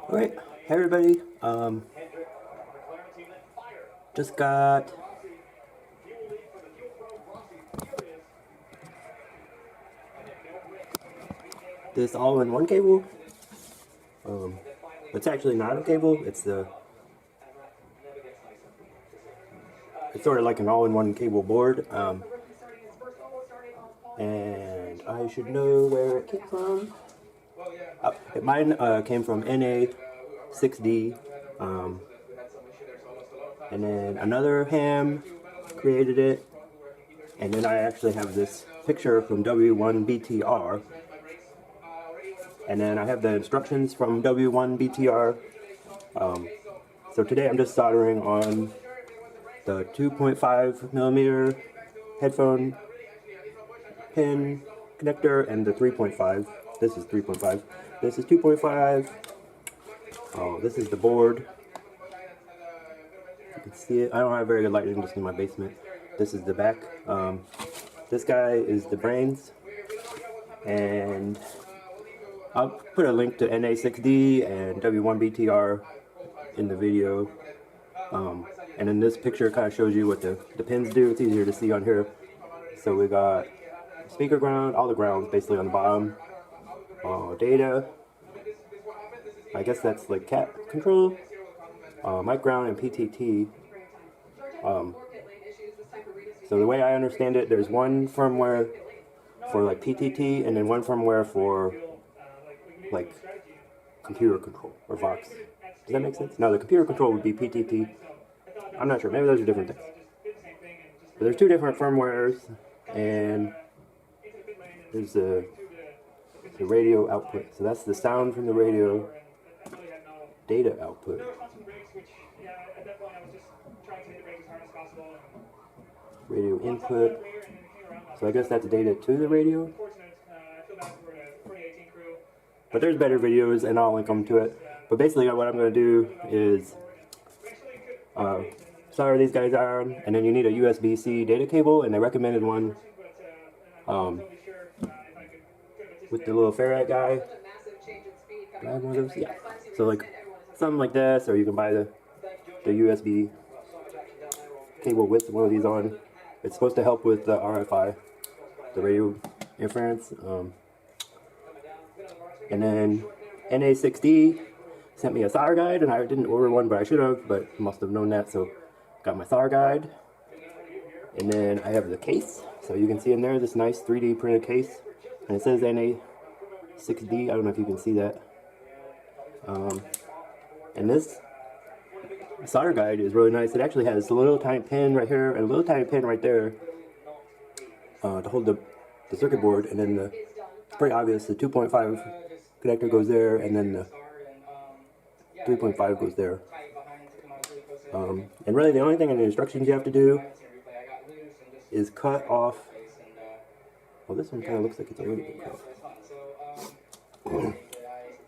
Alright, hey everybody, just got this all-in-one cable. It's actually not a cable, it's sort of like an all-in-one cable board, and I should know where it came from. Mine came from NA6D, and then another ham created it, and then I actually have this picture from W1BTR, and then I have the instructions from W1BTR. So today I'm just soldering on the 2.5 millimeter headphone pin connector and the 3.5. This is 3.5. This is 2.5. Oh, this is the board. You can see it. I don't have very good lighting, just in my basement. This is the back. This guy is the brains, and I'll put a link to NA6D and W1BTR in the video. And then this picture kind of shows you what the pins do. It's easier to see on here. So we got speaker ground, all the grounds basically on the bottom. Data, I guess that's like cat control, mic ground, and PTT. So the way I understand it, there's one firmware for like PTT and then one firmware for like computer control or Vox. Does that make sense? No, the computer control would be PTT. I'm not sure, maybe those are different things. But there's two different firmwares, and there's the radio output. So that's the sound from the radio. Data output. Radio input. So I guess that's data to the radio. But there's better videos, and I'll link them to it. But basically what I'm going to do is solder these guys on, and then you need a USB-C data cable, and they recommended one with the little ferrite guy. Do I have one of those? Yeah. So like something like this, or you can buy the USB cable with one of these on. It's supposed to help with the RFI, the radio interference. And then NA6D sent me a solder guide, and I didn't order one, but I should have, but must have known that, so got my solder guide. And then I have the case, so you can see in there this nice 3D printed case, and it says NA6D. I don't know if you can see that. And this solder guide is really nice. It actually has a little tiny pin right here and a little tiny pin right there to hold the circuit board, and then it's pretty obvious the 2.5 connector goes there, and then the 3.5 goes there. And really the only thing in the instructions you have to do is cut off. Well, this one kind of looks like it's already been cut.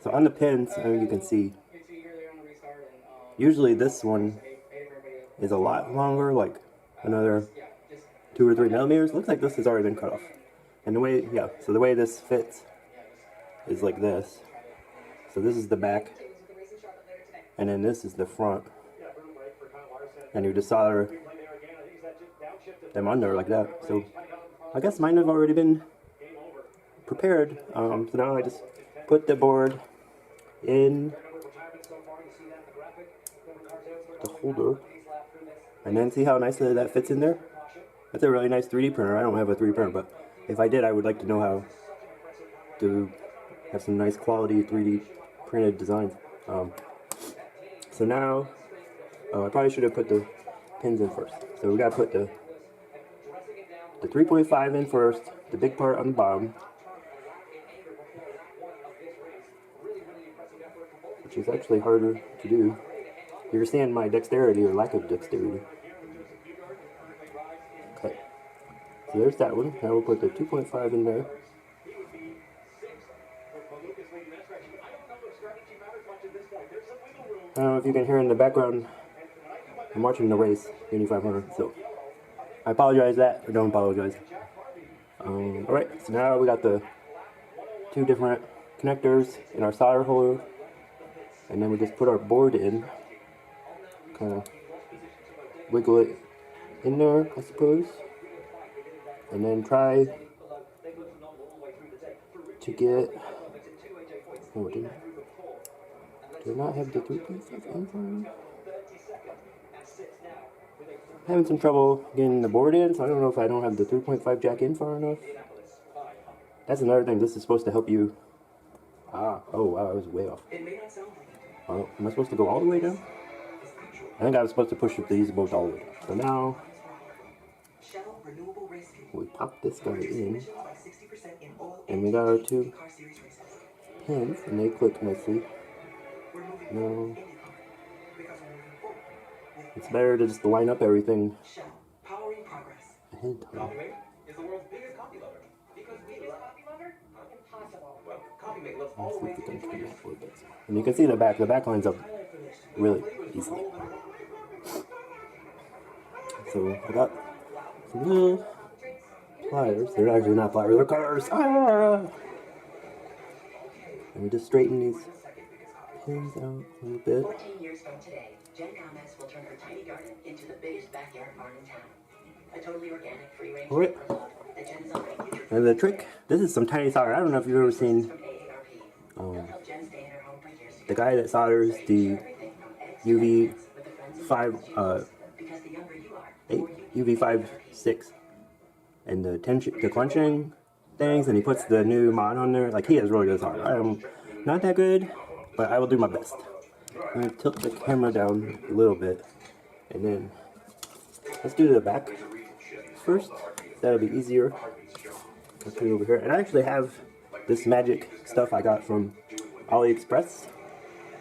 So on the pins, I mean, you can see, usually this one is a lot longer, like another 2 or 3 millimeters. Looks like this has already been cut off. And the way, yeah, so the way this fits is like this. So this is the back, and then this is the front. And you just solder them under like that. So I guess mine have already been prepared. So now I just put the board in the holder, and then see how nicely that fits in there. That's a really nice 3D printer. I don't have a 3D printer, but if I did, I would like to know how to have some nice quality 3D printed designs. So now I probably should have put the pins in first. So we gotta put the 3.5 in first, the big part on the bottom, which is actually harder to do. You're seeing my dexterity or lack of dexterity. Okay, so there's that one. Now we'll put the 2.5 in there. I don't know if you can hear in the background, I'm watching the race, Indy 500, so I apologize that, or don't apologize. Alright, so now we got the 2 different connectors in our solder holder. And then we just put our board in, kind of wiggle it in there, I suppose, and then try to get, oh, do I not have the 3.5 in front? Having some trouble getting the board in, so I don't know if I don't have the 3.5 jack in far enough. That's another thing, this is supposed to help you. Oh wow, I was way off. Oh, am I supposed to go all the way down? I think I was supposed to push these both all the way down. So now, we pop this guy in, and we got our two pins, and they click nicely. Now, it's better to just line up everything ahead of time. Let's see if we can turn that a little bit. And you can see the back lines up really easily. So I got some little pliers. They're actually not pliers, they're cutters. Ah! And we just straighten these pins out a little bit. 14 years from today, Jen Gomez will turn her tiny garden into the biggest backyard barn in town. A totally organic, free-range Alright. that Jen is already future. And the trick, this is some tiny solder. I don't know if you've ever seen the guy that solders the UV5 UV56 and the quenching things, and he puts the new mod on there. Like, he has really good solder. I am not that good, but I will do my best. I'm gonna tilt the camera down a little bit, and then let's do the back first. That'll be easier. Let's put it over here. And I actually have this magic stuff I got from AliExpress.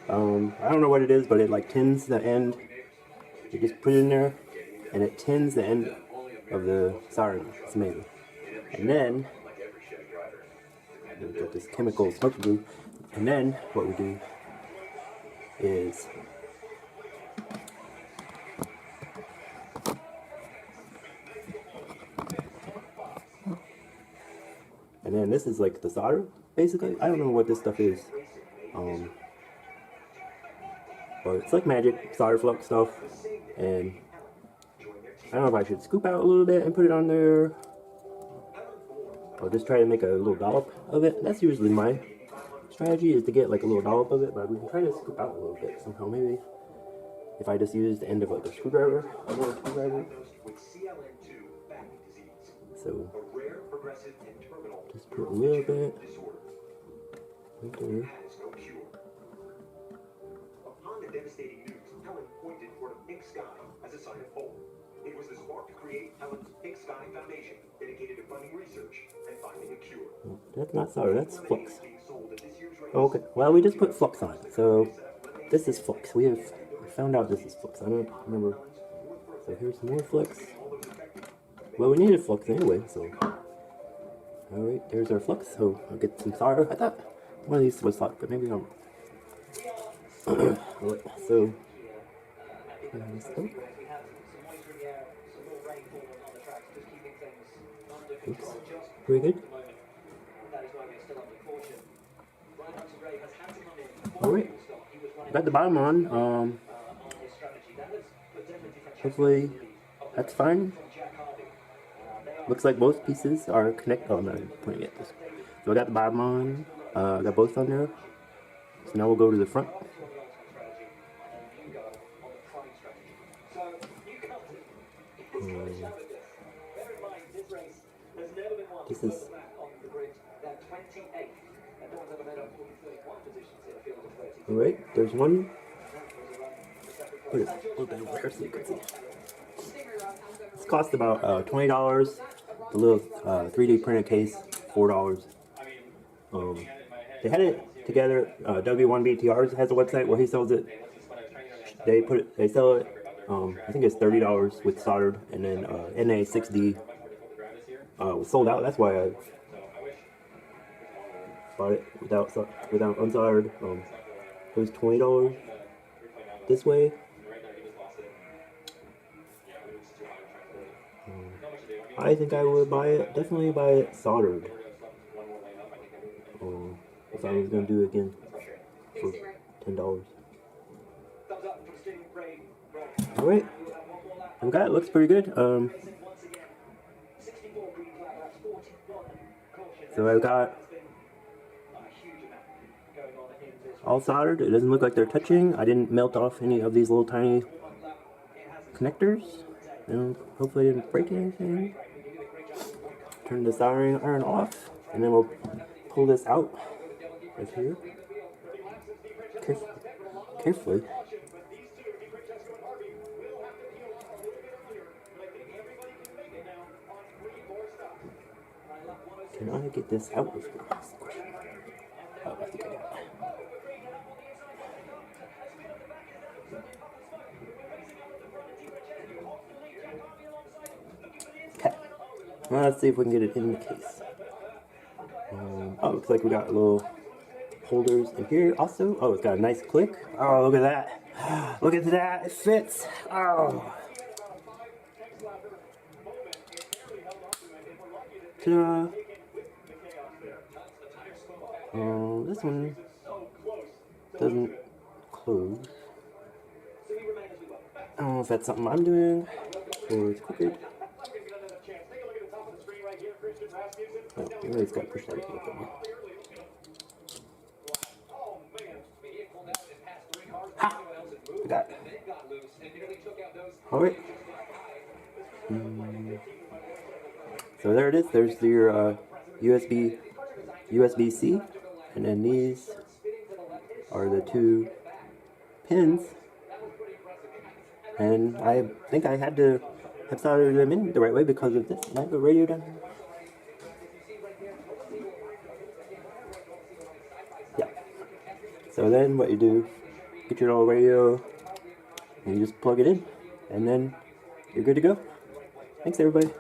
I don't know what it is, but it like tins the end. You just put it in there, and it tins the end of the soldering. It's amazing. And then we got this chemical smoke glue. And then what we do is and then this is like the solder, basically. I don't know what this stuff is. But it's like magic solder flux stuff, and I don't know if I should scoop out a little bit and put it on there, or just try to make a little dollop of it. That's usually my strategy, is to get like a little dollop of it, but we can try to scoop out a little bit somehow. Maybe if I just use the end of like a screwdriver, a little screwdriver. So just put a little bit right there. Devastating news, Helen pointed toward a pink sky as a sign of hope. It was the spark to create Helen's Pink Sky Foundation, dedicated to funding research and finding a cure. That's not solder, that's flux. Okay, well, we just put flux on it. So this is flux. We found out this is flux. I don't remember. So here's more flux. Well, we needed flux anyway, so. Alright, there's our flux. So I'll get some solder. I thought one of these was solder, but maybe I'm. So, oops, pretty good. Alright, got the bottom on. Hopefully that's fine. Looks like both pieces are connected. Oh, I'm not pointing at this. So I got the bottom on. I got both on there. So now we'll go to the front. This is alright, there's one. Put it a little bit over here so you can see. This cost about $20. The little 3D printed case, $4. They had it together. W1BTRs has a website where he sells it. They sell it. I think it's $30 with soldered, and then NA6D was sold out. That's why I bought it without unsoldered. It was $20 this way. I think I would definitely buy it soldered. If I was gonna do it again for $10. Alright. Okay, it looks pretty good. So I've got all soldered. It doesn't look like they're touching. I didn't melt off any of these little tiny connectors. And hopefully I didn't break anything. Turn the soldering iron off, and then we'll pull this out right here. Carefully. Can I get this out? Oh, I think I got it. Okay. Well, let's see if we can get it in the case. Oh, looks like we got little holders in here also. Oh, it's got a nice click. Oh, look at that. Look at that. It fits. Oh. Ta-da. This one doesn't close. I don't know if that's something I'm doing or it's crooked. Oh, maybe it's got to push that a little bit more. Ha! I got it. Alright. So there it is. There's your USB-C, and then these are the two pins. And I think I had to have soldered them in the right way because of this. And I have a radio down here. Yeah. So then what you do, get your little radio, and you just plug it in, and then you're good to go. Thanks everybody.